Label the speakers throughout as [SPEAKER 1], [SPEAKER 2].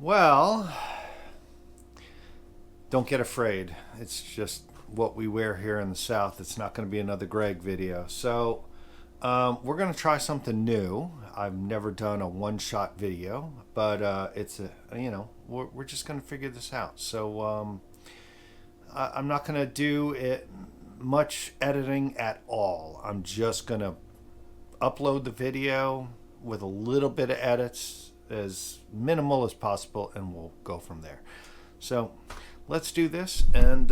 [SPEAKER 1] Well, don't get afraid. It's just what we wear here in the South. It's not going to be another Greg video. So we're going to try something new. I've never done a one-shot video, but we're just going to figure this out. So I'm not going to do it much editing at all. I'm just going to upload the video with a little bit of edits, as minimal as possible, and we'll go from there. So let's do this, and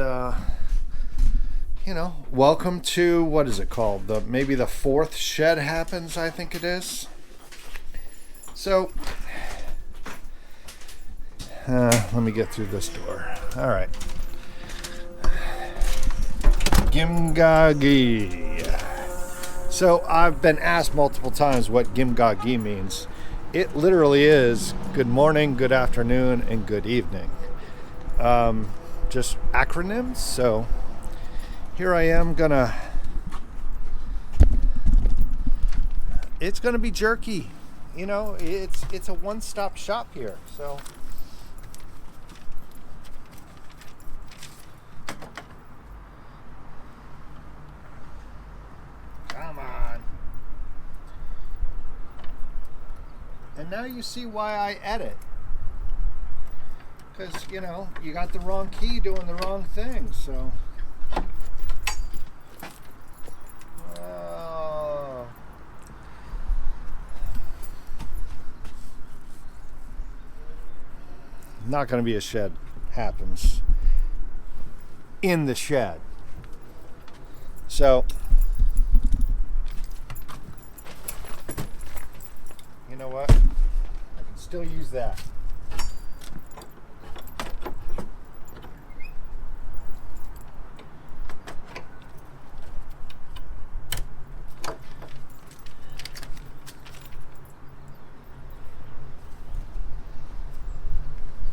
[SPEAKER 1] welcome to, what is it called, maybe the fourth Shed Happens, I think it is. So let me get through this door. All right. Gimgagi. So I've been asked multiple times what Gimgagi means. It literally is good morning, good afternoon, and good evening. Just acronyms. So here I am it's gonna be jerky. It's a one-stop shop here. So come on. And now you see why I edit. Because, you got the wrong key doing the wrong thing, so. Not going to be a Shed Happens in the shed. So, you know what? I can still use that.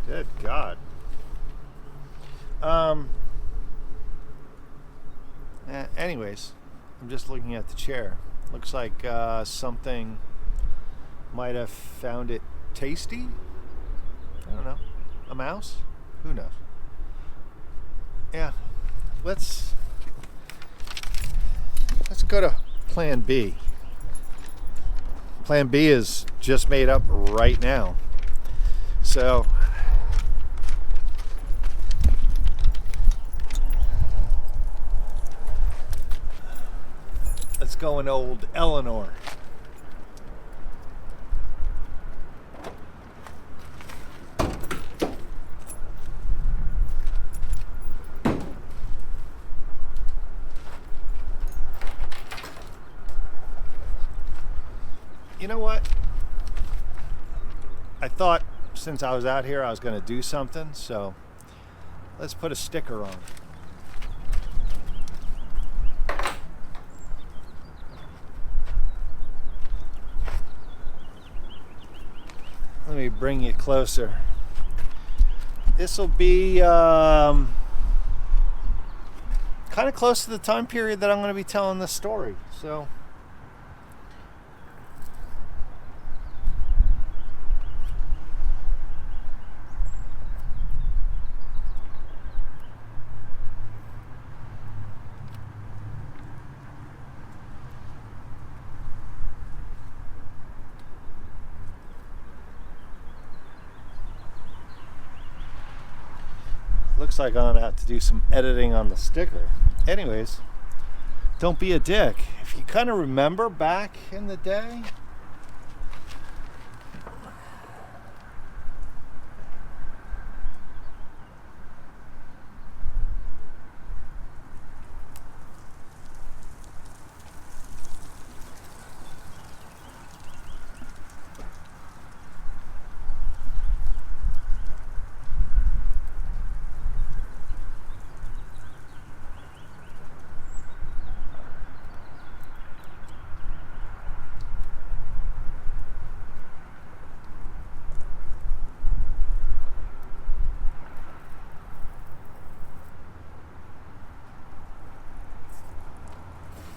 [SPEAKER 1] Good God. Anyways, I'm just looking at the chair. Looks like something might have found it tasty. I don't know. A mouse? Who knows? Yeah. Let's go to Plan B. Plan B is just made up right now. So let's go in old Eleanor. You know what? I thought since I was out here I was going to do something, so let's put a sticker on. Let me bring it closer. This will be kind of close to the time period that I'm going to be telling this story. So looks like I'm gonna have to do some editing on the sticker. Anyways, don't be a dick. If you kind of remember back in the day,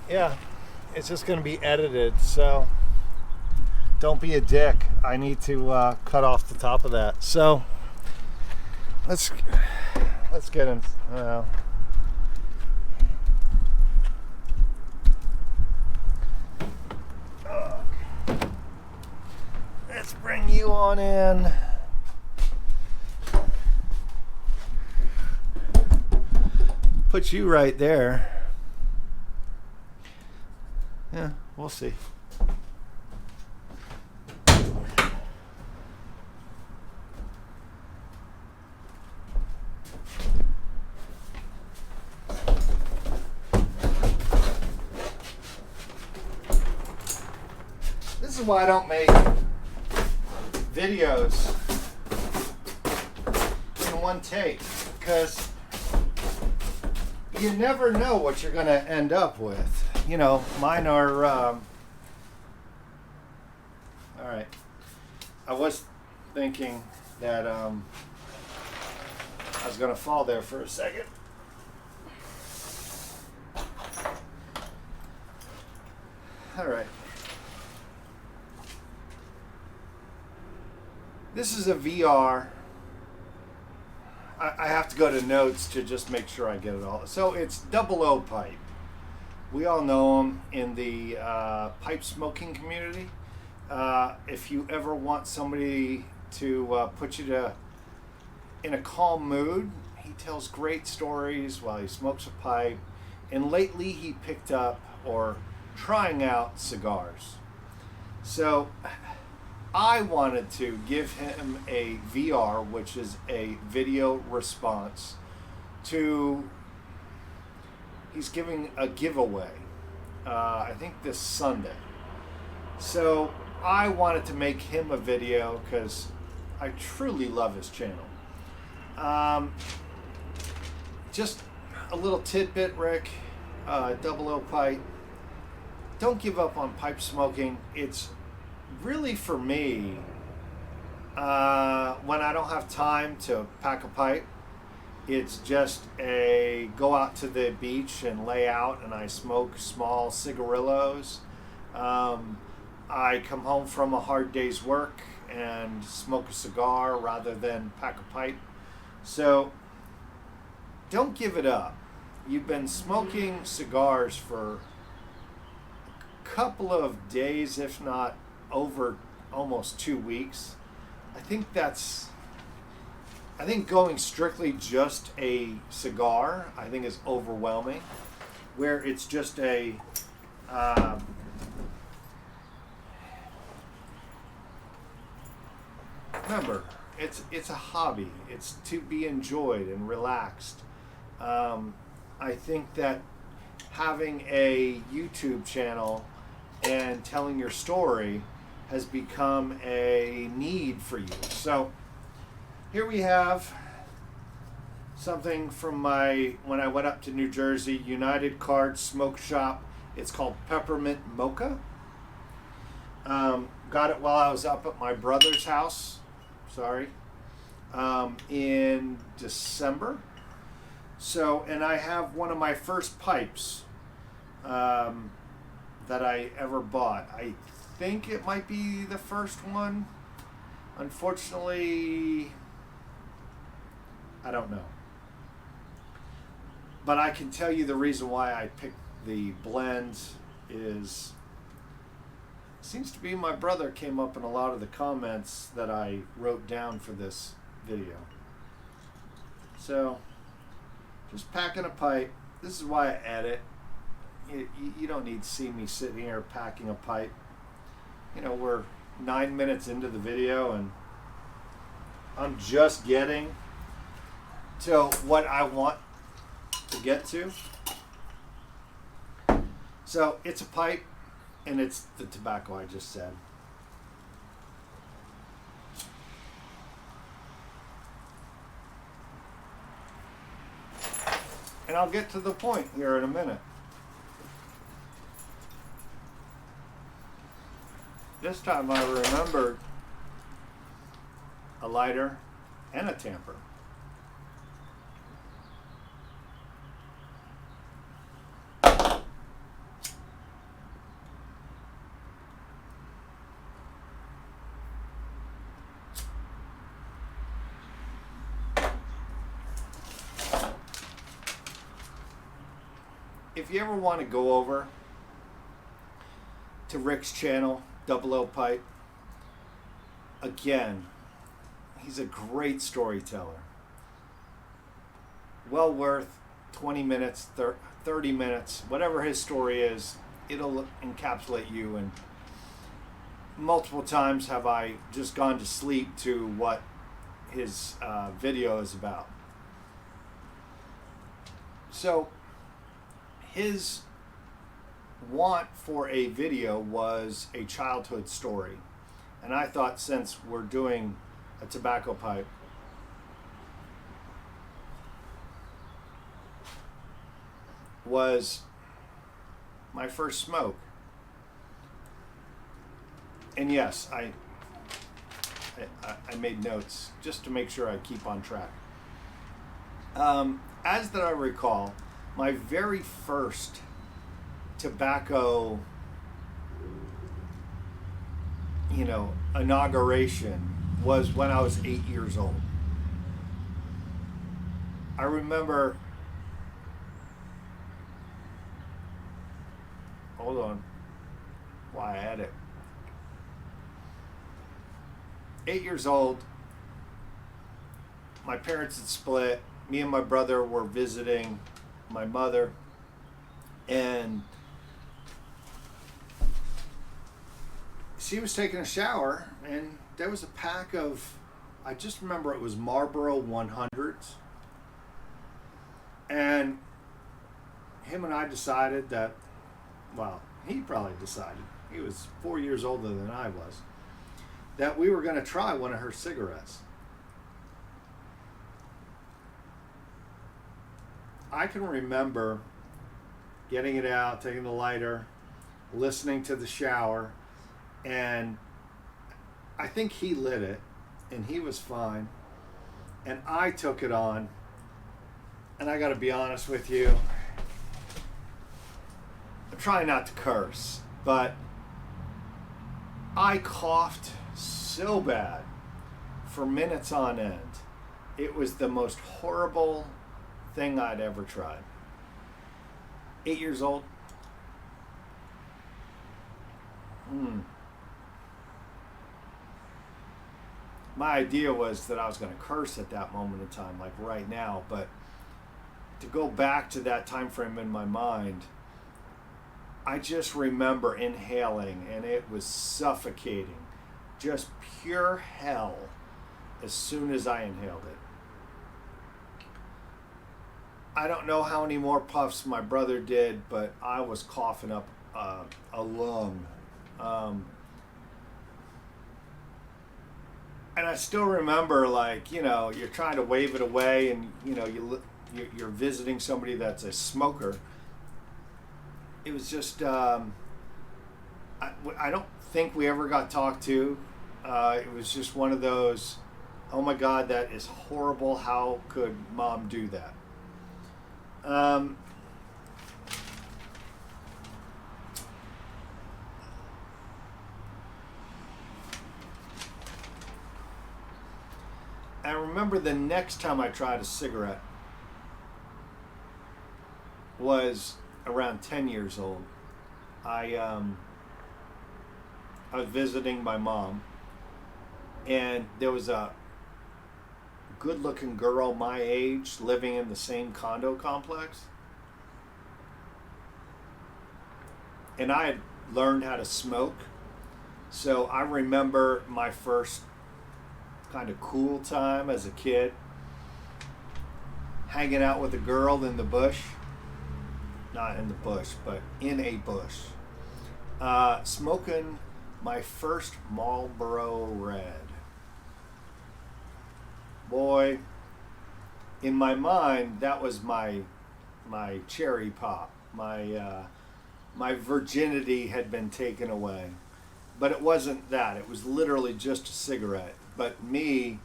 [SPEAKER 1] yeah, it's just going to be edited, so don't be a dick. I need to cut off the top of that. So let's get in. Let's bring you on in. Put you right there. Yeah, we'll see. This is why I don't make videos in one take, because you never know what you're going to end up with. You know, mine are, all right. I was thinking that I was going to fall there for a second. All right. This is a VR. I have to go to notes to just make sure I get it all. So it's Double O pipe. We all know them in the pipe smoking community. If you ever want somebody to put you in a calm mood, he tells great stories while he smokes a pipe. And lately he picked up or trying out cigars. So I wanted to give him a VR, which is a video response to, he's giving a giveaway, I think this Sunday. So I wanted to make him a video because I truly love his channel. Just a little tidbit, Rick, Double O pipe. Don't give up on pipe smoking. It's really, for me, when I don't have time to pack a pipe, it's just a go out to the beach and lay out and I smoke small cigarillos. I come home from a hard day's work and smoke a cigar rather than pack a pipe. So don't give it up. You've been smoking cigars for a couple of days, if not over almost 2 weeks. I think going strictly just a cigar, I think, is overwhelming. Where it's just a remember, it's a hobby. It's to be enjoyed and relaxed. I think that having a YouTube channel and telling your story has become a need for you. So here we have something from when I went up to New Jersey, United Card Smoke Shop. It's called Peppermint Mocha. Got it while I was up at my brother's house, in December. So, and I have one of my first pipes that I ever bought. I think it might be the first one. Unfortunately, I don't know. But I can tell you the reason why I picked the blend is, seems to be my brother came up in a lot of the comments that I wrote down for this video. So, just packing a pipe. This is why I edit. You don't need to see me sitting here packing a pipe. You know, we're 9 minutes into the video and I'm just getting to what I want to get to. So it's a pipe and it's the tobacco I just said. And I'll get to the point here in a minute. This time I remembered a lighter and a tamper. if you ever want to go over to Rick's channel, Double O Pipe, again, he's a great storyteller. Well worth 20 minutes, 30 minutes, whatever his story is, it'll encapsulate you. And multiple times have I just gone to sleep to what his video is about. So his want for a video was a childhood story. And I thought, since we're doing a tobacco pipe, was my first smoke. And yes, I made notes just to make sure I keep on track. As that I recall, my very first tobacco, inauguration was when I was 8 years old. I remember, hold on, why I had it. 8 years old, my parents had split. Me and my brother were visiting my mother, and she was taking a shower, and there was a pack of, I just remember it was Marlboro 100s, and him and I decided that, well, he probably decided, he was 4 years older than I was, that we were going to try one of her cigarettes. I can remember getting it out, taking the lighter, listening to the shower, and I think he lit it, and he was fine, and I took it on, and I got to be honest with you, I'm trying not to curse, but I coughed so bad for minutes on end. It was the most horrible thing I'd ever tried. 8 years old. My idea was that I was going to curse at that moment in time, like right now, but to go back to that time frame in my mind, I just remember inhaling, and it was suffocating, just pure hell as soon as I inhaled it. I don't know how many more puffs my brother did, but I was coughing up a lung. And I still remember, you're trying to wave it away, and you're visiting somebody that's a smoker. It was just, I don't think we ever got talked to. It was just one of those, oh my God, that is horrible. How could mom do that? I remember the next time I tried a cigarette was around 10 years old. I was visiting my mom, and there was a good-looking girl my age living in the same condo complex, and I had learned how to smoke, so I remember my first kind of cool time as a kid, hanging out with a girl in the bush, not in the bush, but in a bush, smoking my first Marlboro Red. Boy, in my mind, that was my cherry pop. My virginity had been taken away. But it wasn't that. It was literally just a cigarette. But me,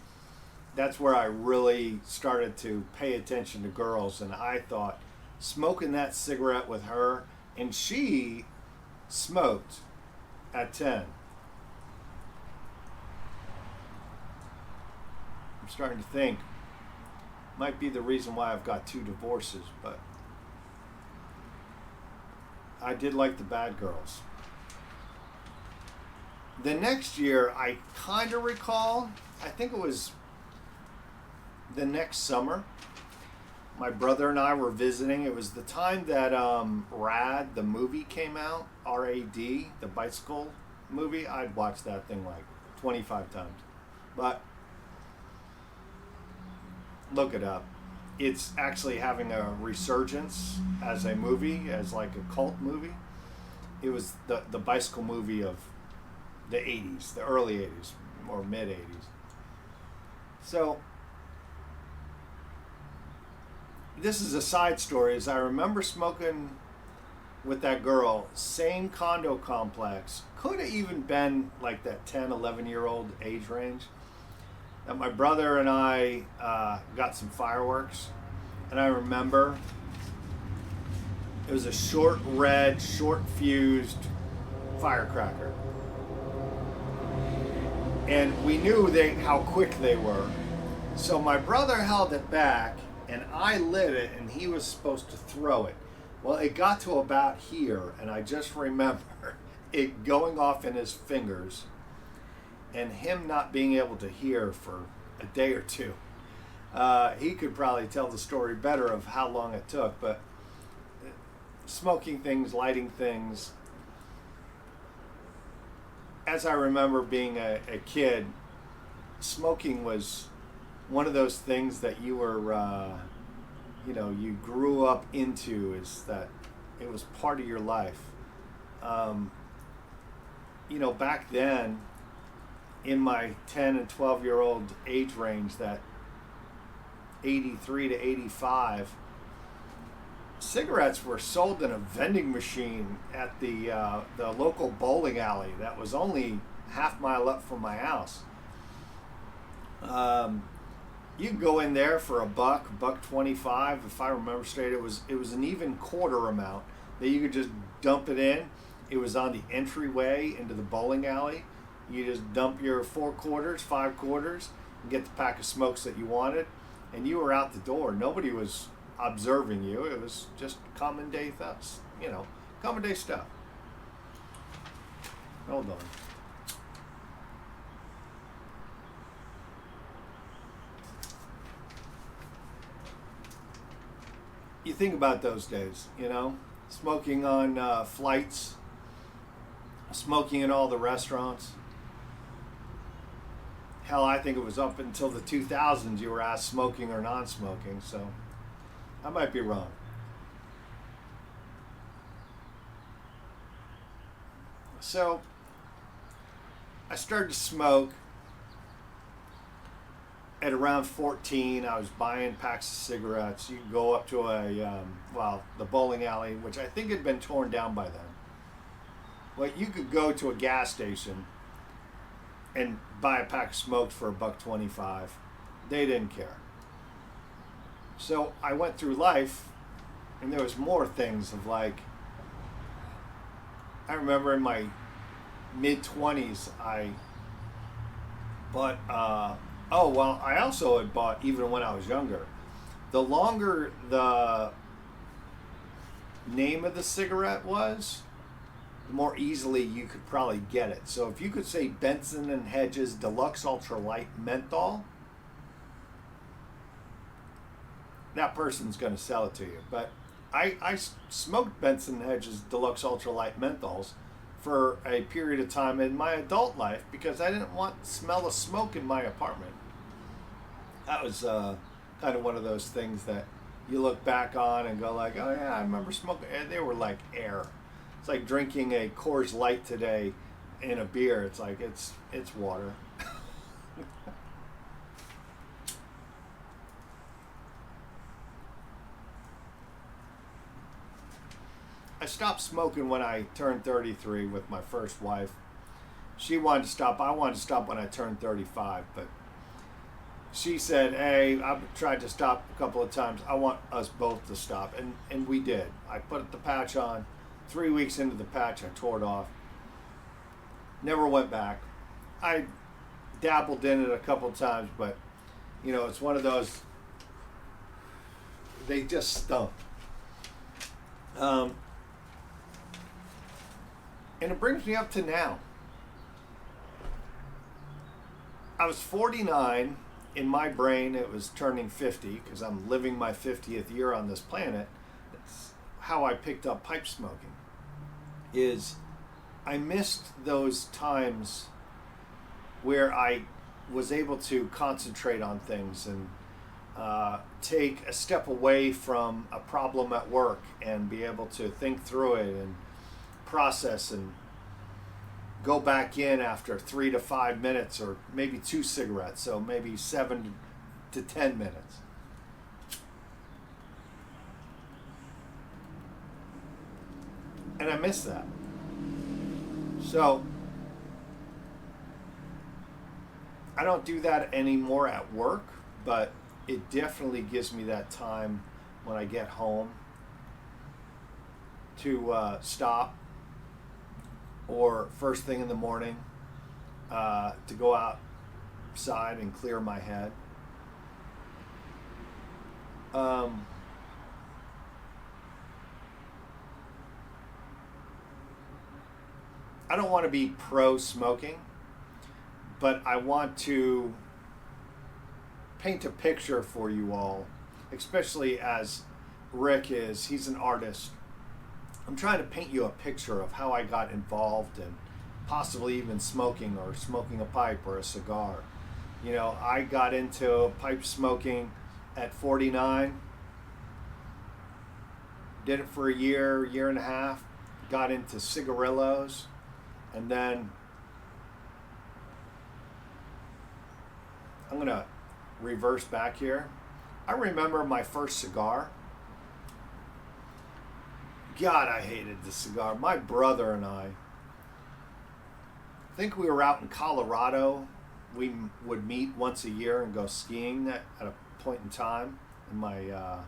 [SPEAKER 1] that's where I really started to pay attention to girls. And I thought, smoking that cigarette with her, and she smoked at 10. I'm starting to think, might be the reason why I've got 2 divorces, but I did like the Bad Girls. The next year, I kind of recall, I think it was the next summer, my brother and I were visiting. It was the time that Rad, the movie, came out, R-A-D, the bicycle movie. I'd watched that thing like 25 times. But look it up. It's actually having a resurgence as a movie, as like a cult movie. It was the bicycle movie of the 80s, the early 80s or mid 80s. So this is a side story. As I remember smoking with that girl, same condo complex, could have even been like that 10, 11-year-old age range. And my brother and I got some fireworks, and I remember it was a short red, short fused firecracker. And we knew how quick they were. So my brother held it back, and I lit it, and he was supposed to throw it. Well, it got to about here, and I just remember it going off in his fingers and him not being able to hear for a day or two. He could probably tell the story better of how long it took, but smoking things, lighting things. As I remember being a kid, smoking was one of those things that you were, you grew up into, is that it was part of your life. Back then, in my 10 and 12-year-old age range, that 83 to 85, cigarettes were sold in a vending machine at the local bowling alley that was only half mile up from my house. You could go in there for $1.25, if I remember straight. It was an even quarter amount that you could just dump it in. It was on the entryway into the bowling alley. You just dump your 4 quarters, 5 quarters, and get the pack of smokes that you wanted, and you were out the door. Nobody was observing you. It was just common day thefts, common day stuff. Hold on. You think about those days, smoking on flights, smoking in all the restaurants. Hell, I think it was up until the 2000s you were asked smoking or non-smoking, so I might be wrong. So I started to smoke at around 14. I was buying packs of cigarettes. You could go up to the bowling alley, which I think had been torn down by then. Well, you could go to a gas station and buy a pack of smokes for $1.25. They didn't care. So I went through life, and there was more things of like, I remember in my mid-20s, I bought, I also had bought, even when I was younger, the longer the name of the cigarette was, the more easily you could probably get it. So if you could say Benson and Hedges Deluxe Ultralight Menthol, that person's going to sell it to you. But I smoked Benson and Hedges Deluxe Ultralight Menthols for a period of time in my adult life because I didn't want the smell of smoke in my apartment. That was kind of one of those things that you look back on and go like, oh yeah, I remember smoking. And they were like air. It's like drinking a Coors Light today in a beer. It's like it's water. I stopped smoking when I turned 33 with my first wife. She wanted to stop. I wanted to stop when I turned 35, but she said, hey, I've tried to stop a couple of times. I want us both to stop. And we did. I put the patch on. 3 weeks into the patch, I tore it off. Never went back. I dabbled in it a couple of times, but, it's one of those, they just stunk. And it brings me up to now. I was 49. In my brain, it was turning 50 because I'm living my 50th year on this planet. That's how I picked up pipe smoking. Is I missed those times where I was able to concentrate on things and take a step away from a problem at work and be able to think through it and process and go back in after 3 to 5 minutes or maybe 2 cigarettes, so maybe 7 to 10 minutes. And I miss that. So I don't do that anymore at work, but it definitely gives me that time when I get home to stop, or first thing in the morning to go outside and clear my head. I don't want to be pro smoking, but I want to paint a picture for you all, especially as Rick is. He's an artist. I'm trying to paint you a picture of how I got involved in possibly even smoking or smoking a pipe or a cigar. You know, I got into pipe smoking at 49, did it for a year, year and a half, got into cigarillos, and then I'm gonna reverse back here. I remember my first cigar. God, I hated the cigar. My brother and I think we were out in Colorado. We would meet once a year and go skiing at a point in time in my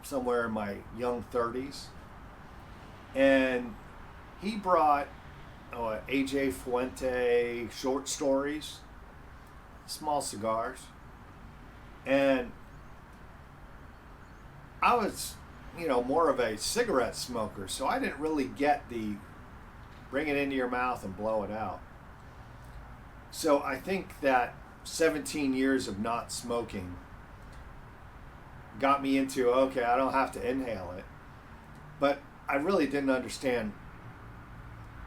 [SPEAKER 1] somewhere in my young 30s. And he brought AJ Fuente short stories, small cigars. And I was, more of a cigarette smoker, so I didn't really get the bring it into your mouth and blow it out. So I think that 17 years of not smoking got me into, okay, I don't have to inhale it. But I really didn't understand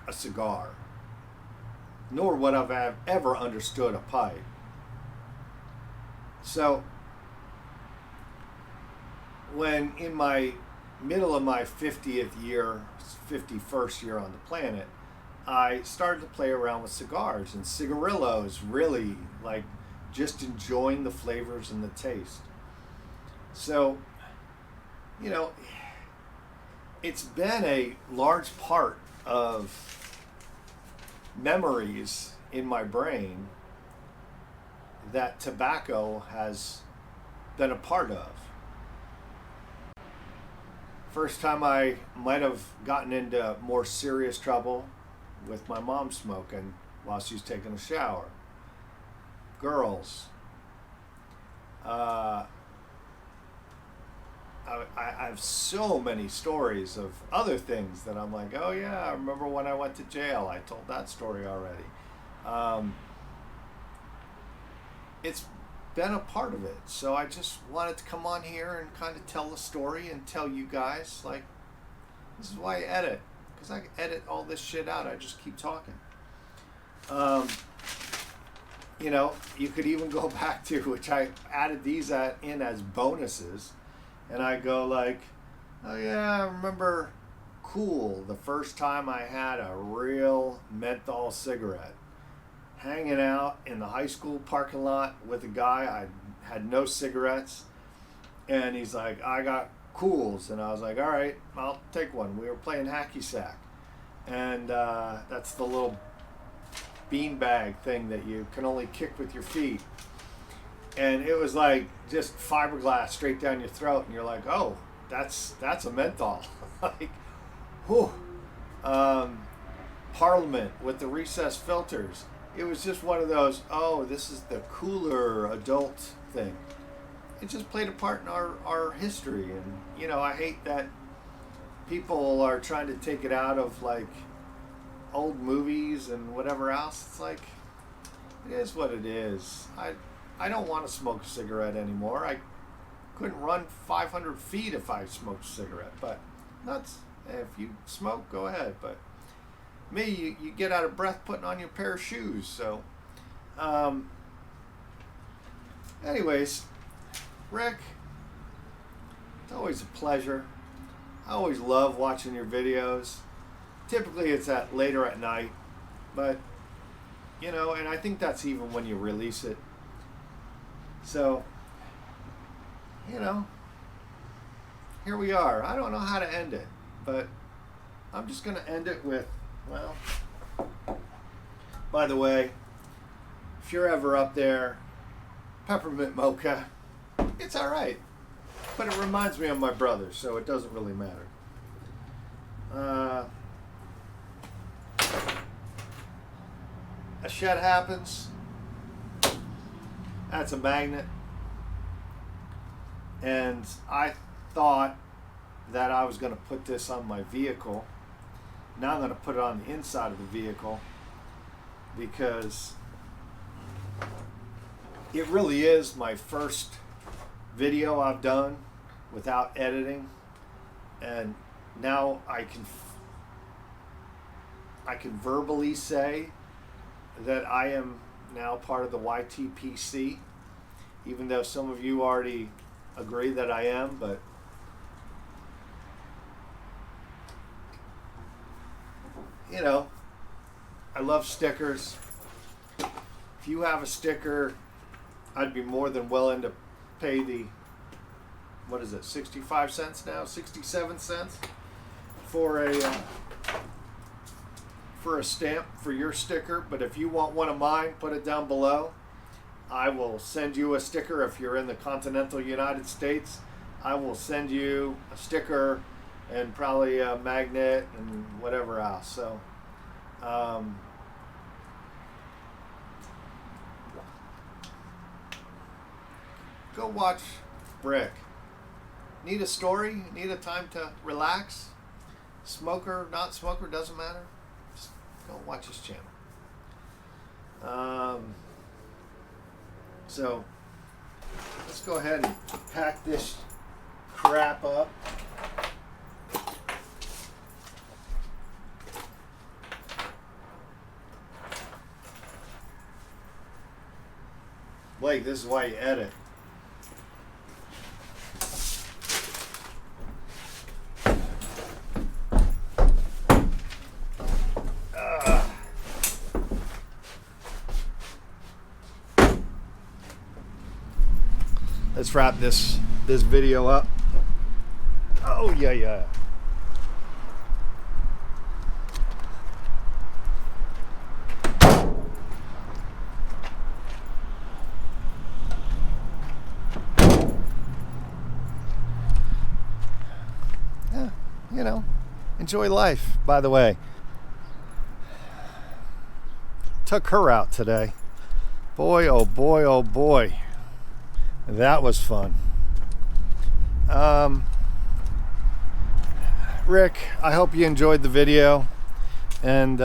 [SPEAKER 1] a cigar, nor would I have ever understood a pipe. So when in my middle of my 50th year, 51st year on the planet, I started to play around with cigars and cigarillos, really like just enjoying the flavors and the taste. So, it's been a large part of memories in my brain that tobacco has been a part of. First time I might have gotten into more serious trouble with my mom smoking while she was taking a shower. Girls. I have so many stories of other things that I'm like, oh yeah, I remember when I went to jail. I told that story already. It's been a part of it. So I just wanted to come on here and kind of tell the story and tell you guys, like, this is why I edit. Because I can edit all this shit out. I just keep talking. You could even go back to, which I added these in as bonuses. And I go like, oh yeah, I remember cool, the first time I had a real menthol cigarette. Hanging out in the high school parking lot with a guy. I had no cigarettes. And he's like, I got cools. And I was like, all right, I'll take one. We were playing hacky sack. And that's the little beanbag thing that you can only kick with your feet. And it was like just fiberglass straight down your throat. And you're like, oh, that's a menthol. Like, whew. Parliament with the recessed filters. It was just one of those, oh, this is the cooler adult thing. It just played a part in our history. And, I hate that people are trying to take it out of like old movies and whatever else. It's like, it is what it is. I don't want to smoke a cigarette anymore. I couldn't run 500 feet if I smoked a cigarette, but that's, if you smoke, go ahead. But me, you get out of breath putting on your pair of shoes. So anyways, Rick, it's always a pleasure. I always love watching your videos. Typically it's at later at night, but you know, and I think that's even when you release it. So, you know, here we are. I don't know how to end it, but I'm just going to end it with, well, by the way, if you're ever up there, peppermint mocha, it's all right. But it reminds me of my brother, so it doesn't really matter. A shed happens. That's a magnet. And I thought that I was going to put this on my vehicle. Now I'm going to put it on the inside of the vehicle because it really is my first video I've done without editing, and now I can verbally say that I am now part of the YTPC, even though some of you already agree that I am. But you know, I love stickers. If you have a sticker, I'd be more than willing to pay the, what is it, 65 cents now, 67 cents for a stamp for your sticker. But if you want one of mine, put it down below. I will send you a sticker. If you're in the continental United States, I will send you a sticker and probably a magnet and whatever else. So go watch Brick. Need a story? Need a time to relax? Smoker, not smoker, doesn't matter. Just go watch his channel. So let's go ahead and pack this crap up. Blake, this is why you edit. Let's wrap this video up. Oh yeah. Yeah, you know, enjoy life. By the way, took her out today. Boy, oh boy, oh boy. That was fun. Rick, I hope you enjoyed the video, and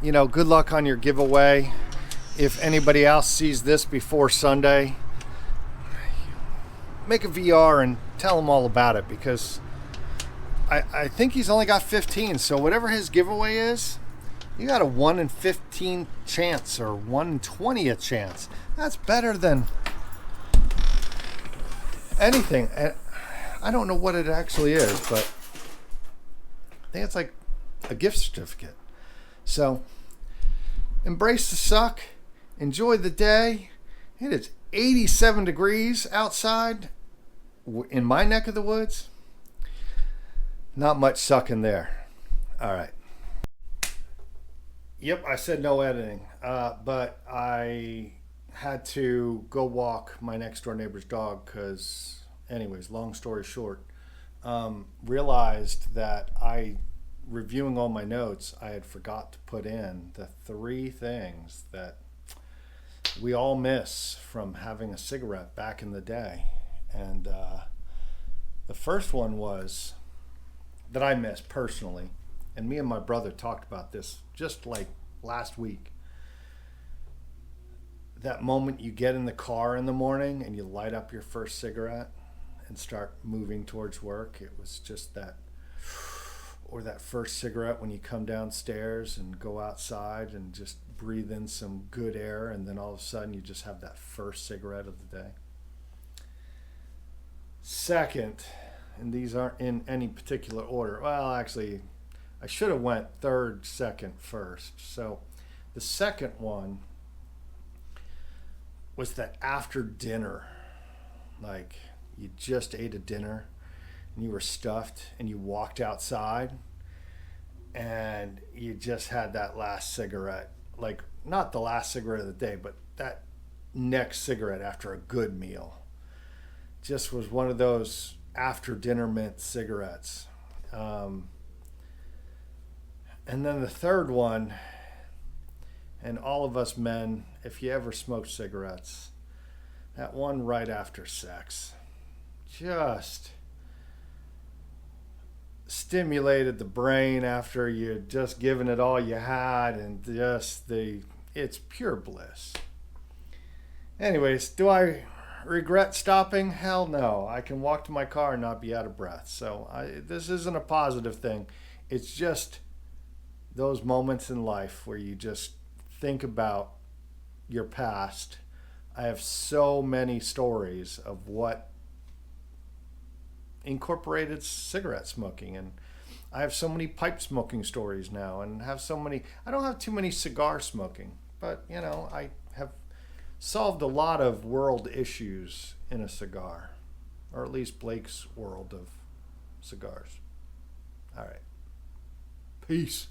[SPEAKER 1] you know, good luck on your giveaway. If anybody else sees this before Sunday, make a VR and tell them all about it, because I think he's only got 15, so whatever his giveaway is, you got a 1 in 15 chance or 1 in 20th chance. That's better than anything. I don't know what it actually is, but I think it's like a gift certificate. So embrace the suck, enjoy the day. It is 87 degrees outside in my neck of the woods. Not much sucking there. All right. Yep, I said no editing, but I had to go walk my next door neighbor's dog because, anyways, long story short, realized that reviewing all my notes, I had forgot to put in the 3 things that we all miss from having a cigarette back in the day. And the first one was that I miss personally, and me and my brother talked about this just like last week. That moment you get in the car in the morning and you light up your first cigarette and start moving towards work. It was just that, or that first cigarette when you come downstairs and go outside and just breathe in some good air, and then all of a sudden you just have that first cigarette of the day. Second, and these aren't in any particular order. Well, actually, I should have went third, second, first. So the second one was that after dinner, like you just ate a dinner and you were stuffed and you walked outside and you just had that last cigarette, like not the last cigarette of the day, but that next cigarette after a good meal. Just was one of those after dinner mint cigarettes. And then the third one, and all of us men, if you ever smoked cigarettes, that one right after sex just stimulated the brain after you just given it all you had, and just it's pure bliss. Anyways, do I regret stopping? Hell no. I can walk to my car and not be out of breath. So this isn't a positive thing. It's just those moments in life where you just think about your past. I have so many stories of what incorporated cigarette smoking, and I have so many pipe smoking stories now, and have so many. I don't have too many cigar smoking, but I have solved a lot of world issues in a cigar, or at least Blake's world of cigars. All right. Peace.